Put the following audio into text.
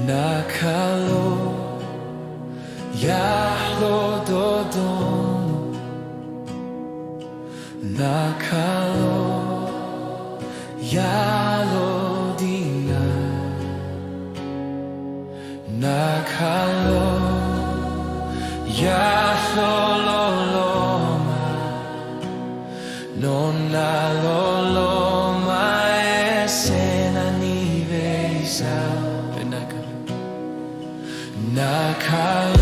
Nakalo Yahlo Dodon Nakalo Yalo Dina Nakalo Yahlo Loloma Nona Loloma Esena Nivesa Nakalo